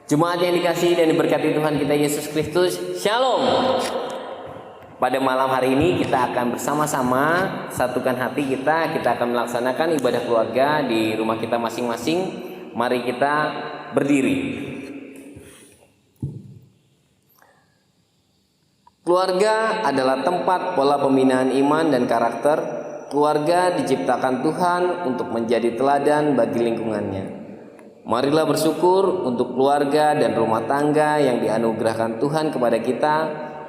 Jemaat yang dikasihi dan diberkati Tuhan kita Yesus Kristus, Shalom. Pada malam hari ini kita akan bersama-sama satukan hati kita akan melaksanakan ibadah keluarga di rumah kita masing-masing. Mari kita berdiri. Keluarga adalah tempat pola pembinaan iman dan karakter. Keluarga diciptakan Tuhan untuk menjadi teladan bagi lingkungannya. Marilah bersyukur untuk keluarga dan rumah tangga yang dianugerahkan Tuhan kepada kita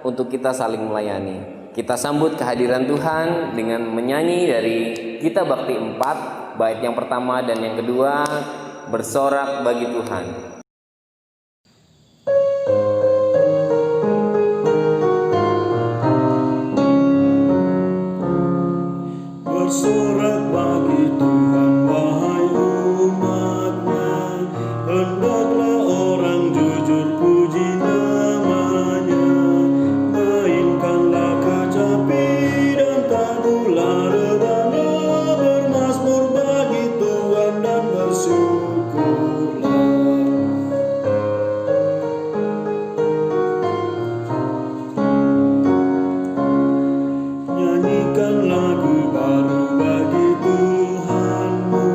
untuk kita saling melayani. Kita sambut kehadiran Tuhan dengan menyanyi dari Gita Bakti 4, bait yang pertama dan yang kedua, Bersorak Bagi Tuhan. Bersorak bagi Tuhan, wahai umatnya, hendaklah orang jujur puji namanya. Mainkanlah kecapi dan tabulah rebana, bermazmur bagi Tuhan dan bersyukurlah. Nyanyikan lagu baru bagi Tuhanmu,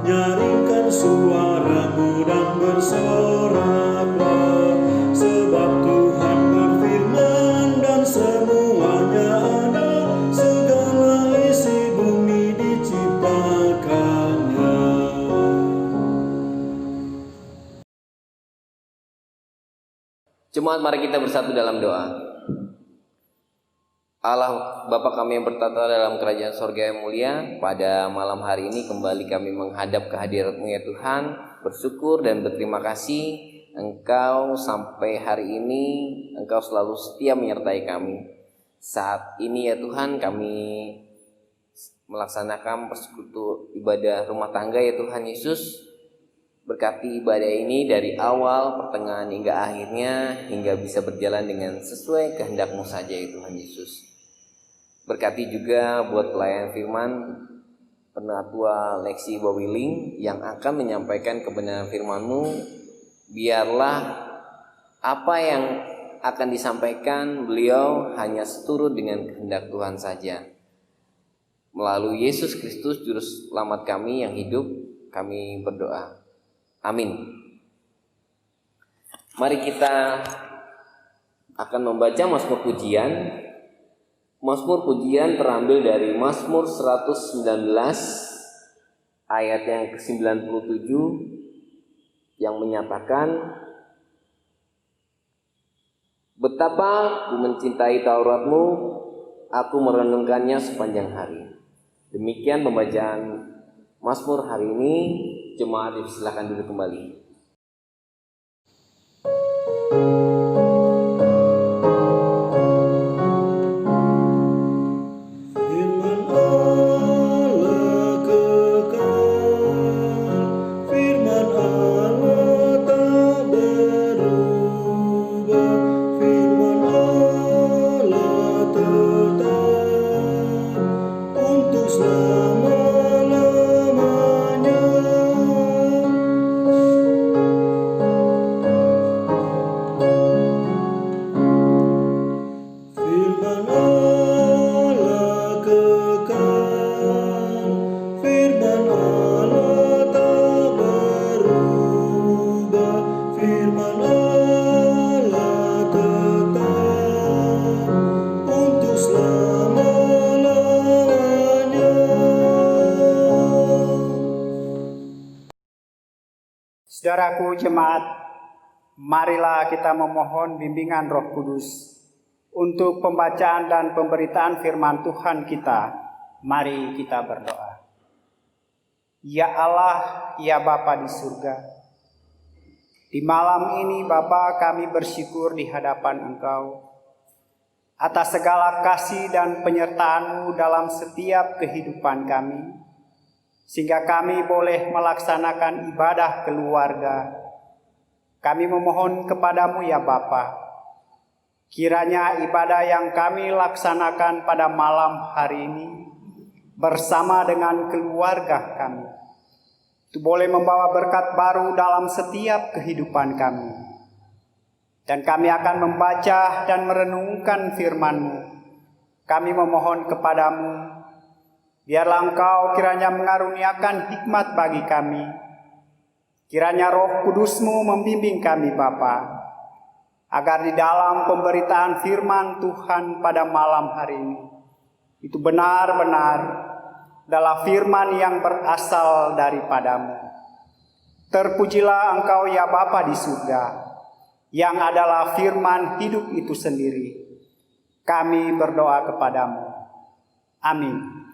nyaringkan suaramu dan bersoraklah, sebab Tuhan berfirman dan semuanya ada, segala isi bumi diciptakannya. Jemaat, mari kita bersatu dalam doa. Allah Bapa kami yang bertata dalam kerajaan sorga yang mulia, pada malam hari ini kembali kami menghadap kehadirat-Mu ya Tuhan, bersyukur dan berterima kasih Engkau sampai hari ini, Engkau selalu setia menyertai kami. Saat ini ya Tuhan, kami melaksanakan persekutu ibadah rumah tangga ya Tuhan Yesus. Berkati ibadah ini dari awal, pertengahan hingga akhirnya, hingga bisa berjalan dengan sesuai kehendak-Mu saja ya Tuhan Yesus. Berkati juga buat pelayan firman Penatua Lexi Bawiling yang akan menyampaikan kebenaran firman-Mu. Biarlah apa yang akan disampaikan beliau hanya seturut dengan kehendak Tuhan saja. Melalui Yesus Kristus Juru Selamat kami yang hidup, kami berdoa. Amin. Mari kita akan membaca Mazmur Pujian. Mazmur Pujian terambil dari Mazmur 119 ayat yang ke-97 yang menyatakan, betapa ku mencintai Taurat-Mu, aku merenungkannya sepanjang hari. Demikian pembacaan Mazmur hari ini. Jemaat silakan duduk kembali. Saudaraku jemaat, marilah kita memohon bimbingan Roh Kudus untuk pembacaan dan pemberitaan firman Tuhan kita. Mari kita berdoa. Ya Allah, ya Bapa di surga, di malam ini Bapa kami bersyukur di hadapan Engkau atas segala kasih dan penyertaan-Mu dalam setiap kehidupan kami, sehingga kami boleh melaksanakan ibadah keluarga. Kami memohon kepadamu ya Bapa, kiranya ibadah yang kami laksanakan pada malam hari ini bersama dengan keluarga kami, itu boleh membawa berkat baru dalam setiap kehidupan kami. Dan kami akan membaca dan merenungkan firman-Mu. Kami memohon kepadamu, biarlah Engkau kiranya mengaruniakan hikmat bagi kami. Kiranya Roh Kudus-Mu membimbing kami Bapa, agar di dalam pemberitaan firman Tuhan pada malam hari ini, itu benar-benar adalah firman yang berasal daripadamu. Terpujilah Engkau ya Bapa di surga, yang adalah firman hidup itu sendiri. Kami berdoa kepadamu. Amin.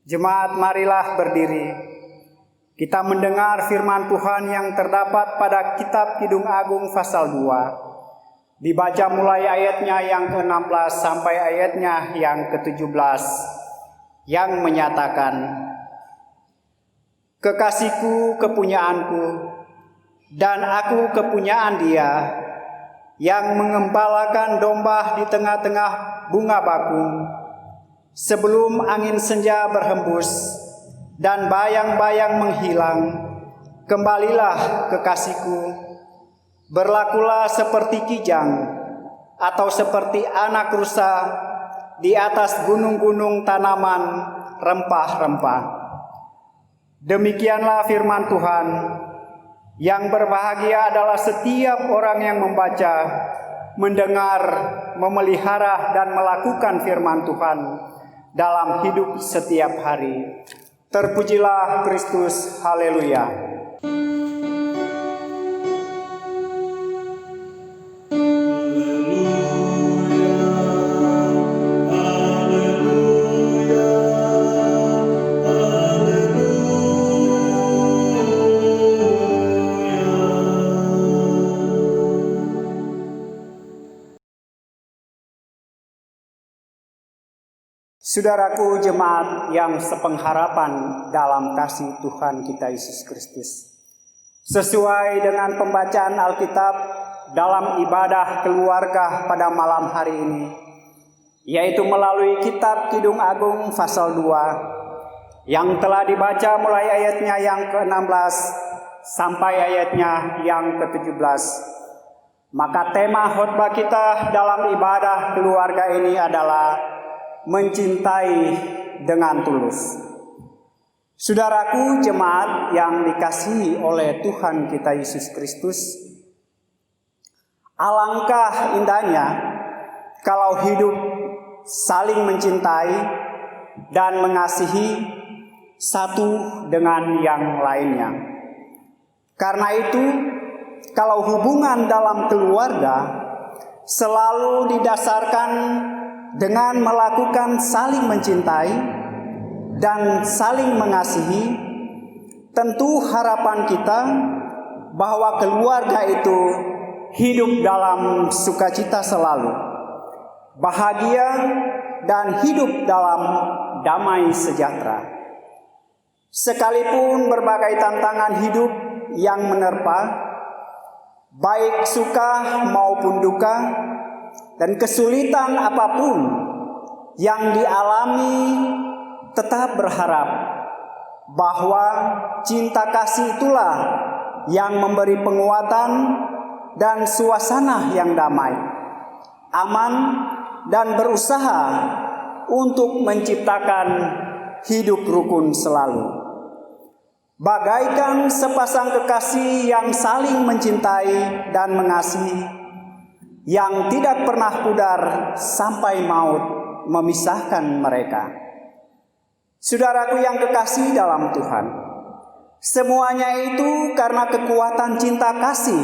Jemaat, marilah berdiri. Kita mendengar firman Tuhan yang terdapat pada kitab Kidung Agung pasal 2. Dibaca mulai ayatnya yang ke-16 sampai ayatnya yang ke-17. Yang menyatakan, "Kekasihku kepunyaanku, dan aku kepunyaan Dia, yang mengembalakan domba di tengah-tengah bunga bakung. Sebelum angin senja berhembus dan bayang-bayang menghilang, kembalilah kekasihku, berlakulah seperti kijang atau seperti anak rusa di atas gunung-gunung tanaman rempah-rempah." Demikianlah firman Tuhan. Yang berbahagia adalah setiap orang yang membaca, mendengar, memelihara dan melakukan firman Tuhan dalam hidup setiap hari. Terpujilah Kristus, haleluya. Saudaraku jemaat yang sepengharapan dalam kasih Tuhan kita Yesus Kristus. Sesuai dengan pembacaan Alkitab dalam ibadah keluarga pada malam hari ini, yaitu melalui kitab Kidung Agung pasal 2, yang telah dibaca mulai ayatnya yang ke-16 sampai ayatnya yang ke-17. Maka tema khotbah kita dalam ibadah keluarga ini adalah mencintai dengan tulus. Saudaraku jemaat yang dikasihi oleh Tuhan kita Yesus Kristus, alangkah indahnya kalau hidup saling mencintai dan mengasihi satu dengan yang lainnya. Karena itu, kalau hubungan dalam keluarga selalu didasarkan dengan melakukan saling mencintai dan saling mengasihi, tentu harapan kita bahwa keluarga itu hidup dalam sukacita selalu, bahagia dan hidup dalam damai sejahtera. Sekalipun berbagai tantangan hidup yang menerpa, baik suka maupun duka, dan kesulitan apapun yang dialami, tetap berharap bahwa cinta kasih itulah yang memberi penguatan dan suasana yang damai, aman, dan berusaha untuk menciptakan hidup rukun selalu. Bagaikan sepasang kekasih yang saling mencintai dan mengasihi, yang tidak pernah pudar sampai maut memisahkan mereka. Saudaraku yang kekasih dalam Tuhan, semuanya itu karena kekuatan cinta kasih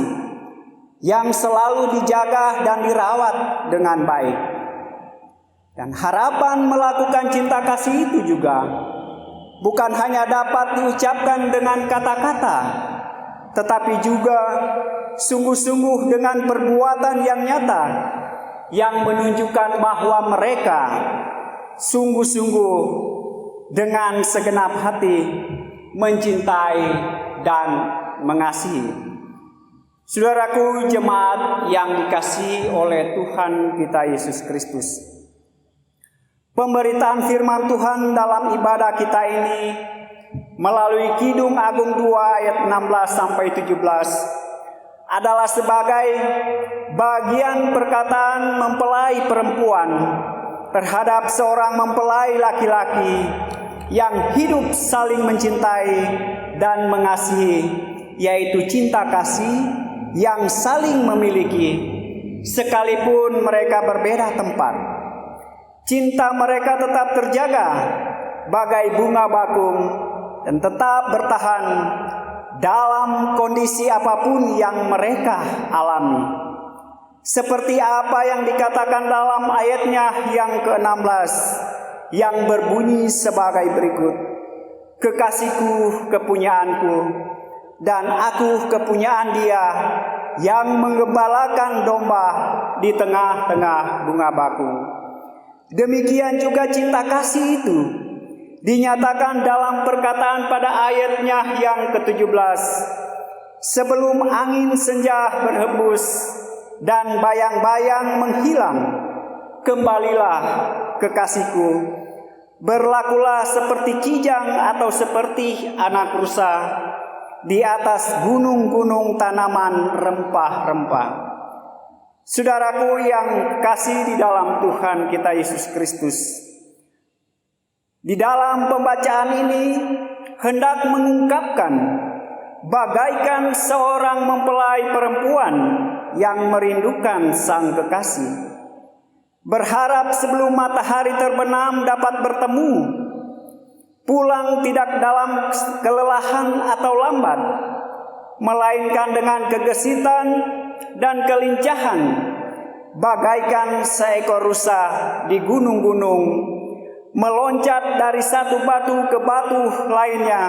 yang selalu dijaga dan dirawat dengan baik. Dan harapan melakukan cinta kasih itu juga bukan hanya dapat diucapkan dengan kata-kata, tetapi juga sungguh-sungguh dengan perbuatan yang nyata, yang menunjukkan bahwa mereka sungguh-sungguh dengan segenap hati mencintai dan mengasihi. Saudaraku jemaat yang dikasihi oleh Tuhan kita Yesus Kristus, Pemberitaan firman Tuhan dalam ibadah kita ini melalui Kidung Agung 2 ayat 16 sampai 17 adalah sebagai bagian perkataan mempelai perempuan terhadap seorang mempelai laki-laki yang hidup saling mencintai dan mengasihi, yaitu cinta kasih yang saling memiliki sekalipun mereka berbeda tempat. Cinta mereka tetap terjaga bagai bunga bakung dan tetap bertahan dalam kondisi apapun yang mereka alami. Seperti apa yang dikatakan dalam ayatnya yang ke-16 yang berbunyi sebagai berikut. Kekasihku kepunyaanku dan aku kepunyaan dia yang menggembalakan domba di tengah-tengah bunga bakung. Demikian juga cinta kasih itu dinyatakan dalam perkataan pada ayatnya yang ke-17. Sebelum angin senja berhembus dan bayang-bayang menghilang, kembalilah kekasihku. Berlakulah seperti kijang atau seperti anak rusa di atas gunung-gunung tanaman rempah-rempah. Saudaraku yang kasih di dalam Tuhan kita Yesus Kristus, di dalam pembacaan ini hendak mengungkapkan bagaikan seorang mempelai perempuan yang merindukan sang kekasih, berharap sebelum matahari terbenam dapat bertemu, pulang tidak dalam kelelahan atau lambat, melainkan dengan gegesitan dan kelincahan, bagaikan seekor rusa di gunung-gunung, meloncat dari satu batu ke batu lainnya,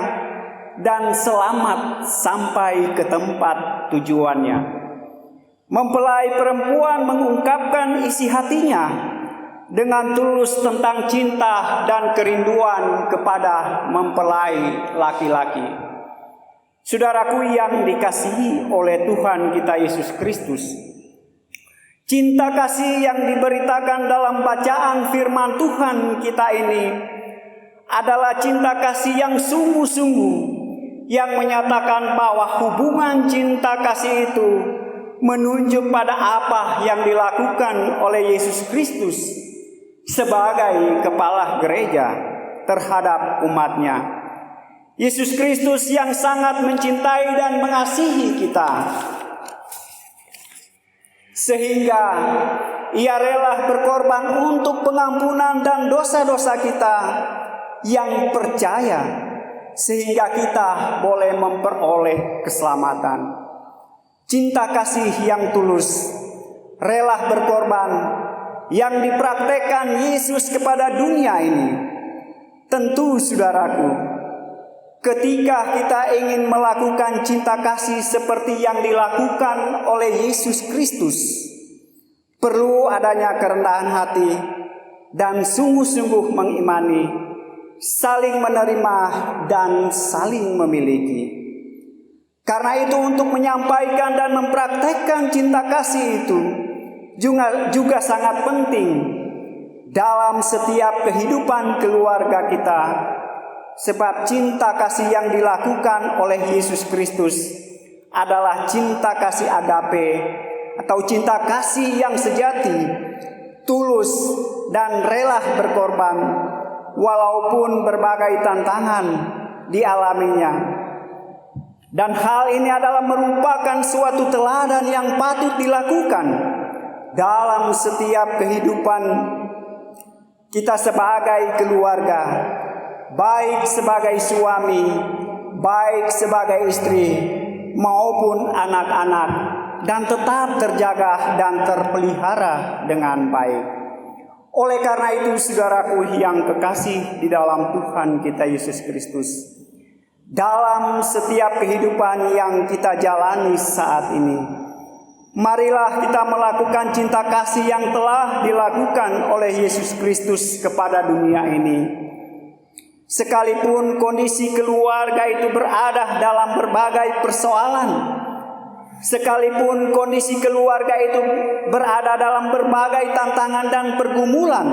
dan selamat sampai ke tempat tujuannya. Mempelai perempuan mengungkapkan isi hatinya dengan tulus tentang cinta dan kerinduan kepada mempelai laki-laki. Saudaraku yang dikasihi oleh Tuhan kita Yesus Kristus, cinta kasih yang diberitakan dalam bacaan firman Tuhan kita ini adalah cinta kasih yang sungguh-sungguh, yang menyatakan bahwa hubungan cinta kasih itu menunjuk pada apa yang dilakukan oleh Yesus Kristus sebagai kepala gereja terhadap umatnya. Yesus Kristus yang sangat mencintai dan mengasihi kita, sehingga Ia rela berkorban untuk pengampunan dan dosa-dosa kita yang percaya, sehingga kita boleh memperoleh keselamatan. Cinta kasih yang tulus, rela berkorban yang dipraktekkan Yesus kepada dunia ini. Tentu saudaraku, ketika kita ingin melakukan cinta kasih seperti yang dilakukan oleh Yesus Kristus, perlu adanya kerendahan hati dan sungguh-sungguh mengimani, saling menerima dan saling memiliki. Karena itu untuk menyampaikan dan mempraktekkan cinta kasih itu juga sangat penting dalam setiap kehidupan keluarga kita. Sebab cinta kasih yang dilakukan oleh Yesus Kristus adalah cinta kasih agape atau cinta kasih yang sejati, tulus dan rela berkorban walaupun berbagai tantangan dialaminya. Dan hal ini adalah merupakan suatu teladan yang patut dilakukan dalam setiap kehidupan kita sebagai keluarga, baik sebagai suami, baik sebagai istri, maupun anak-anak, dan tetap terjaga dan terpelihara dengan baik. Oleh karena itu, saudaraku yang kekasih di dalam Tuhan kita Yesus Kristus, dalam setiap kehidupan yang kita jalani saat ini, marilah kita melakukan cinta kasih yang telah dilakukan oleh Yesus Kristus kepada dunia ini. Sekalipun kondisi keluarga itu berada dalam berbagai persoalan, sekalipun kondisi keluarga itu berada dalam berbagai tantangan dan pergumulan,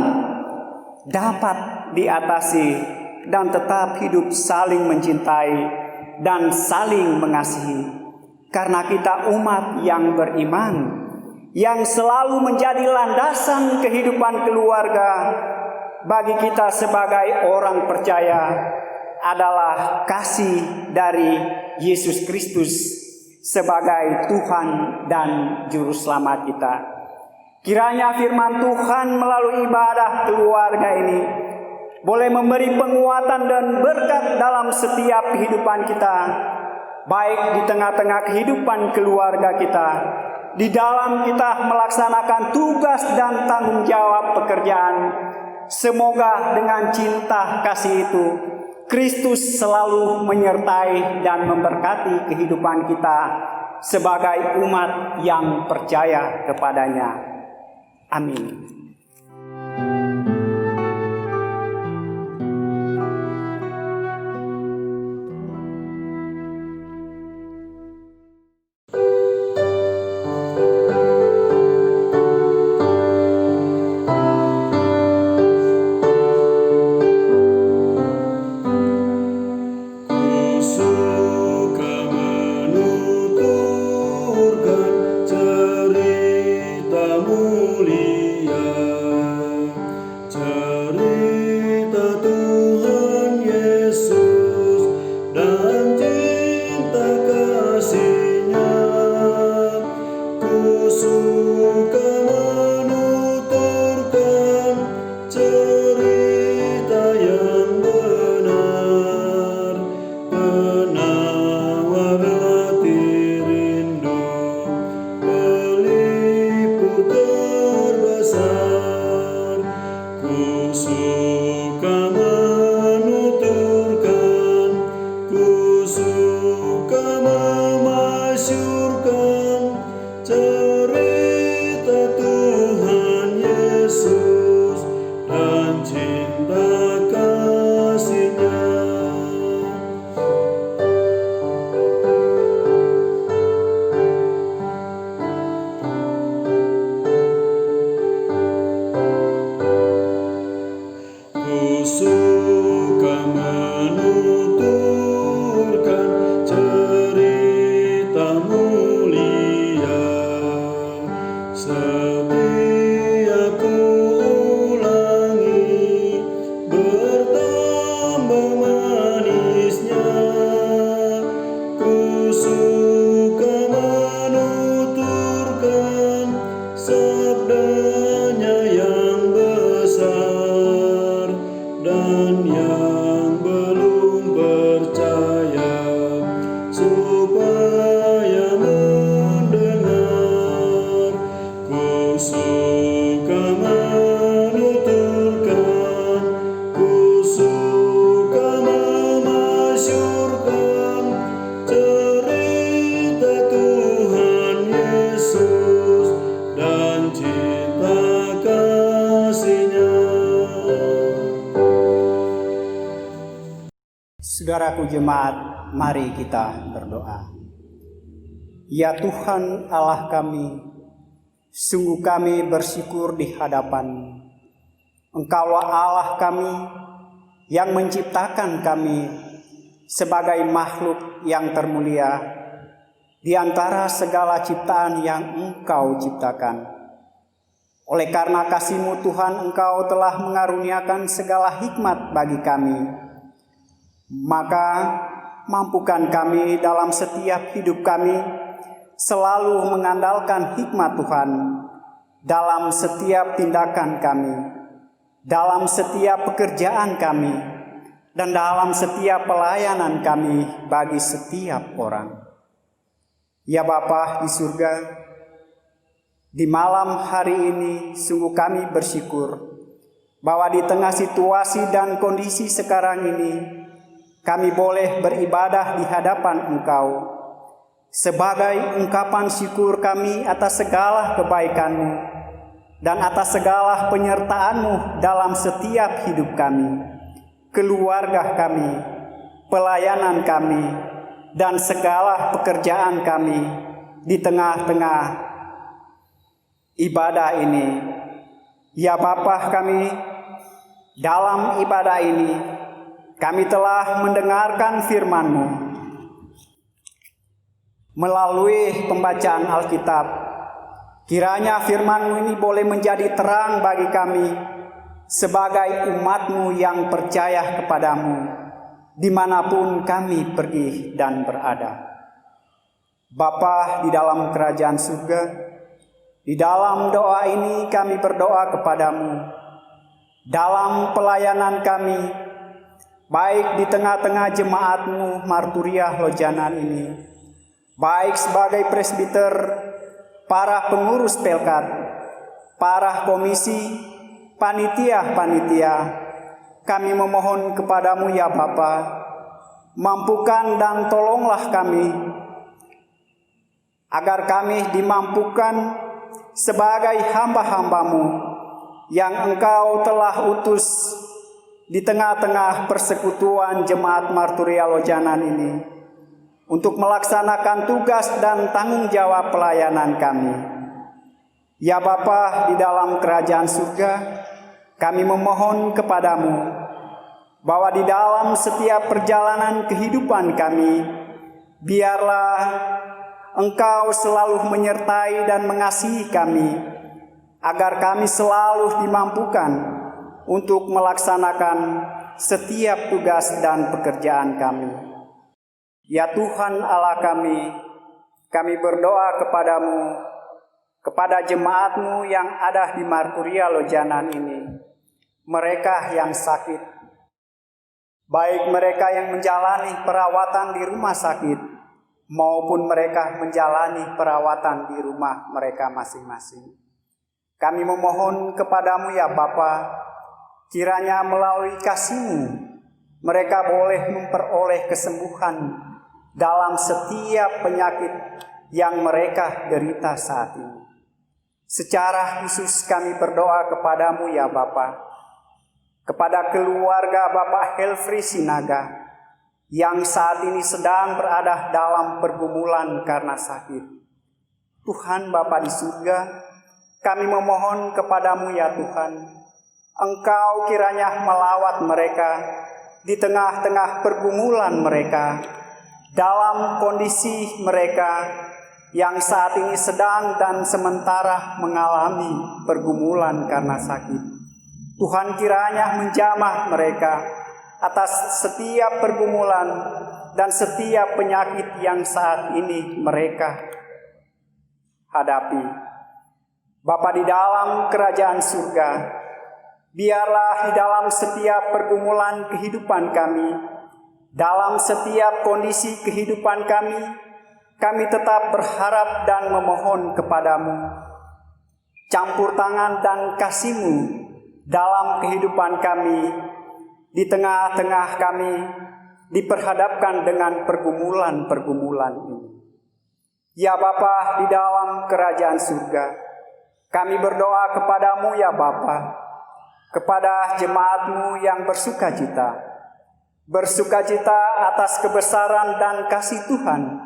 dapat diatasi dan tetap hidup saling mencintai dan saling mengasihi. Karena kita umat yang beriman, yang selalu menjadi landasan kehidupan keluarga bagi kita sebagai orang percaya adalah kasih dari Yesus Kristus sebagai Tuhan dan Juru Selamat kita. Kiranya firman Tuhan melalui ibadah keluarga ini boleh memberi penguatan dan berkat dalam setiap kehidupan kita, baik di tengah-tengah kehidupan keluarga kita, di dalam kita melaksanakan tugas dan tanggung jawab pekerjaan. Semoga dengan cinta kasih itu Kristus selalu menyertai dan memberkati kehidupan kita sebagai umat yang percaya kepadanya. Amin. Saudaraku jemaat, mari kita berdoa. Ya Tuhan Allah kami, sungguh kami bersyukur di hadapan Engkaulah Allah kami yang menciptakan kami sebagai makhluk yang termulia di antara segala ciptaan yang Engkau ciptakan. Oleh karena kasih-Mu Tuhan, Engkau telah mengaruniakan segala hikmat bagi kami. Maka mampukan kami dalam setiap hidup kami selalu mengandalkan hikmat Tuhan dalam setiap tindakan kami, dalam setiap pekerjaan kami, dan dalam setiap pelayanan kami bagi setiap orang. Ya Bapa di surga, di malam hari ini sungguh kami bersyukur bahwa di tengah situasi dan kondisi sekarang ini kami boleh beribadah di hadapan Engkau sebagai ungkapan syukur kami atas segala kebaikan-Mu dan atas segala penyertaan-Mu dalam setiap hidup kami, keluarga kami, pelayanan kami, dan segala pekerjaan kami di tengah-tengah ibadah ini. Ya Bapa kami Dalam ibadah ini, kami telah mendengarkan firman-Mu. Melalui pembacaan Alkitab, kiranya firman-Mu ini boleh menjadi terang bagi kami sebagai umat-Mu yang percaya kepadamu, dimanapun kami pergi dan berada. Bapa di dalam kerajaan surga, di dalam doa ini kami berdoa kepadamu. Dalam pelayanan kami, baik di tengah-tengah jemaat-Mu Marturiah Lojanan ini, baik sebagai presbiter, para pengurus pelkat, para komisi, panitia-panitia, kami memohon kepadamu ya Bapa, mampukan dan tolonglah kami, agar kami dimampukan sebagai hamba-hamba-Mu yang Engkau telah utus di tengah-tengah persekutuan jemaat Marturiah Lojanan ini untuk melaksanakan tugas dan tanggung jawab pelayanan kami. Ya Bapa di dalam kerajaan surga, kami memohon kepadamu bahwa di dalam setiap perjalanan kehidupan kami, biarlah Engkau selalu menyertai dan mengasihi kami, agar kami selalu dimampukan untuk melaksanakan setiap tugas dan pekerjaan kami. Ya Tuhan Allah kami berdoa kepadamu, kepada jemaat-Mu yang ada di Marturiah Lojanan ini, mereka yang sakit, baik mereka yang menjalani perawatan di rumah sakit, maupun mereka menjalani perawatan di rumah mereka masing-masing. Kami memohon kepadamu ya Bapa, kiranya melalui kasih-Mu, mereka boleh memperoleh kesembuhan dalam setiap penyakit yang mereka derita saat ini. Secara khusus kami berdoa kepadamu ya Bapa, kepada keluarga Bapak Helfri Sinaga, yang saat ini sedang berada dalam pergumulan karena sakit. Tuhan Bapa di surga, kami memohon kepadamu ya Tuhan, Engkau kiranya melawat mereka di tengah-tengah pergumulan mereka, dalam kondisi mereka yang saat ini sedang dan sementara mengalami pergumulan karena sakit. Tuhan kiranya menjamah mereka atas setiap pergumulan dan setiap penyakit yang saat ini mereka hadapi. Bapa di dalam kerajaan surga, biarlah di dalam setiap pergumulan kehidupan kami, dalam setiap kondisi kehidupan kami tetap berharap dan memohon kepadamu, campur tangan dan kasih-Mu dalam kehidupan kami, di tengah-tengah kami diperhadapkan dengan pergumulan-pergumulan ini. Ya Bapa di dalam kerajaan surga, kami berdoa kepadamu ya Bapa, kepada jemaat-Mu yang bersukacita atas kebesaran dan kasih Tuhan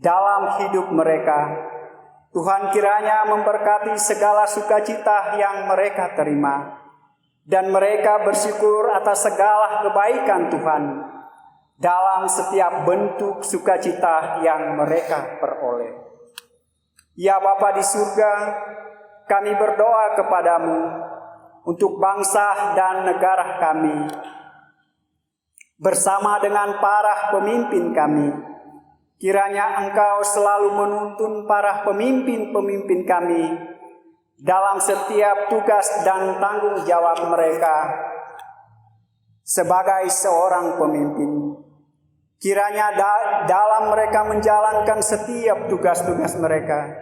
dalam hidup mereka. Tuhan kiranya memberkati segala sukacita yang mereka terima, dan mereka bersyukur atas segala kebaikan Tuhan dalam setiap bentuk sukacita yang mereka peroleh. Ya Bapa di surga, kami berdoa kepadamu untuk bangsa dan negara kami, bersama dengan para pemimpin kami. Kiranya Engkau selalu menuntun para pemimpin-pemimpin kami dalam setiap tugas dan tanggung jawab mereka sebagai seorang pemimpin. Kiranya dalam mereka menjalankan setiap tugas-tugas mereka,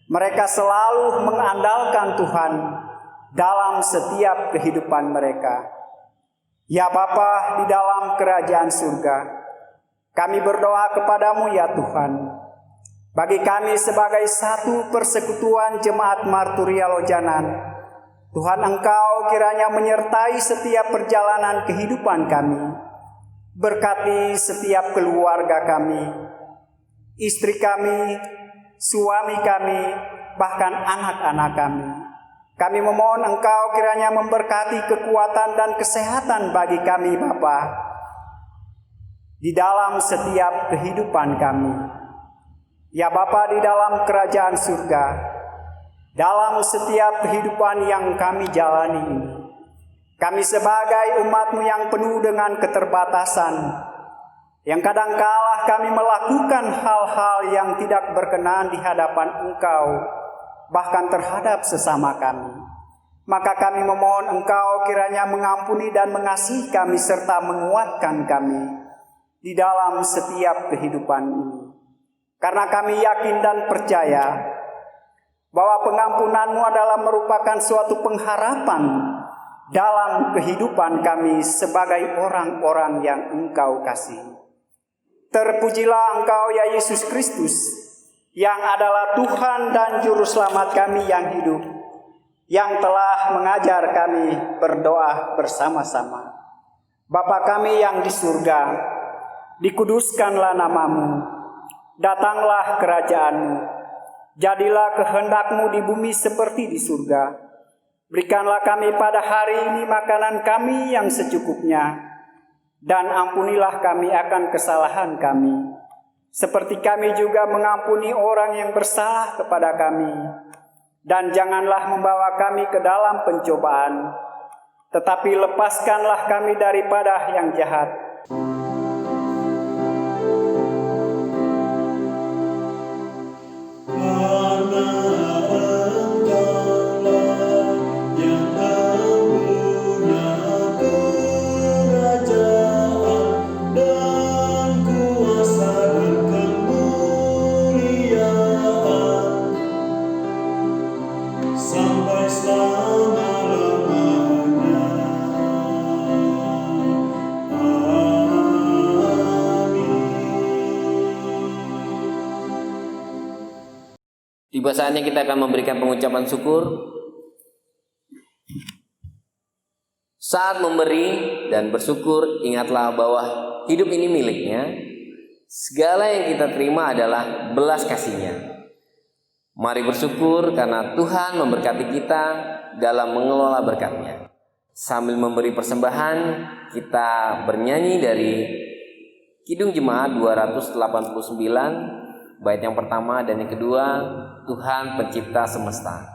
mereka selalu mengandalkan Tuhan dalam setiap kehidupan mereka. Ya Bapa di dalam kerajaan surga, kami berdoa kepadamu ya Tuhan, bagi kami sebagai satu persekutuan jemaat Marturiah Lojanan, Tuhan Engkau kiranya menyertai setiap perjalanan kehidupan kami. Berkati setiap keluarga kami, istri kami, suami kami, bahkan anak-anak kami. Kami memohon Engkau kiranya memberkati kekuatan dan kesehatan bagi kami Bapa di dalam setiap kehidupan kami. Ya Bapa, di dalam kerajaan surga, dalam setiap kehidupan yang kami jalani ini, kami sebagai umat-Mu yang penuh dengan keterbatasan, yang kadangkala kami melakukan hal-hal yang tidak berkenan di hadapan Engkau, bahkan terhadap sesama kami. Maka kami memohon Engkau kiranya mengampuni dan mengasihi kami serta menguatkan kami di dalam setiap kehidupan ini. Karena kami yakin dan percaya bahwa pengampunan-Mu adalah merupakan suatu pengharapan dalam kehidupan kami sebagai orang-orang yang Engkau kasihi. Terpujilah Engkau ya Yesus Kristus, yang adalah Tuhan dan Juru Selamat kami yang hidup, yang telah mengajar kami berdoa bersama-sama. Bapa kami yang di surga, dikuduskanlah nama-Mu, datanglah kerajaan-Mu, jadilah kehendak-Mu di bumi seperti di surga. Berikanlah kami pada hari ini makanan kami yang secukupnya, dan ampunilah kami akan kesalahan kami, seperti kami juga mengampuni orang yang bersalah kepada kami. Dan janganlah membawa kami ke dalam pencobaan, tetapi lepaskanlah kami daripada yang jahat. Tiba saatnya kita akan memberikan pengucapan syukur. Saat memberi dan bersyukur, ingatlah bahwa hidup ini miliknya. Segala yang kita terima adalah belas kasih-Nya. Mari bersyukur karena Tuhan memberkati kita dalam mengelola berkat-Nya. Sambil memberi persembahan, kita bernyanyi dari Kidung Jemaat 289, bait yang pertama dan yang kedua, Tuhan Pencipta Semesta.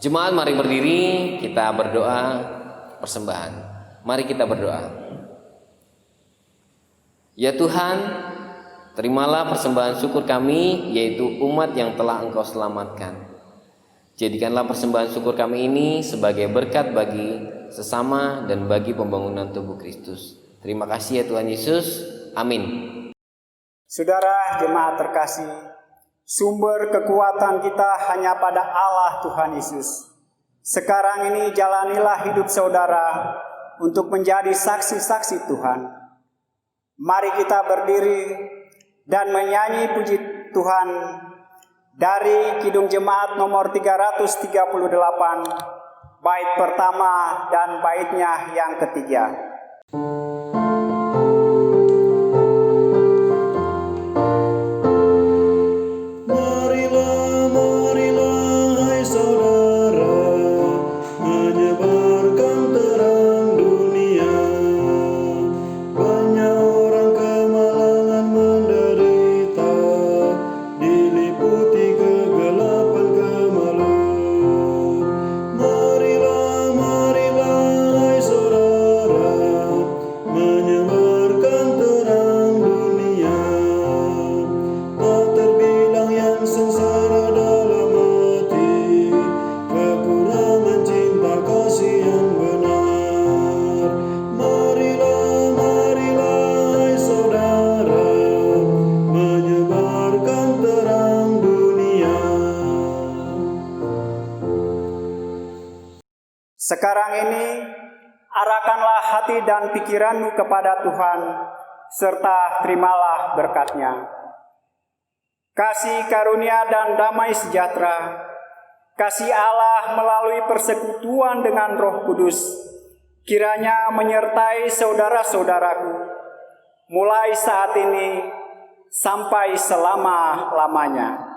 Jemaat, mari berdiri, kita berdoa persembahan. Mari kita berdoa. Ya Tuhan, terimalah persembahan syukur kami, yaitu umat yang telah Engkau selamatkan. Jadikanlah persembahan syukur kami ini sebagai berkat bagi sesama dan bagi pembangunan tubuh Kristus. Terima kasih ya Tuhan Yesus. Amin. Saudara jemaat terkasih, sumber kekuatan kita hanya pada Allah Tuhan Yesus. Sekarang ini jalanilah hidup saudara untuk menjadi saksi-saksi Tuhan. Mari kita berdiri dan menyanyi puji Tuhan dari Kidung Jemaat nomor 338, bait pertama dan baitnya yang ketiga. Sekarang ini, arahkanlah hati dan pikiranmu kepada Tuhan, serta terimalah berkat-Nya. Kasih karunia dan damai sejahtera, kasih Allah melalui persekutuan dengan Roh Kudus, kiranya menyertai saudara-saudaraku, mulai saat ini sampai selama-lamanya.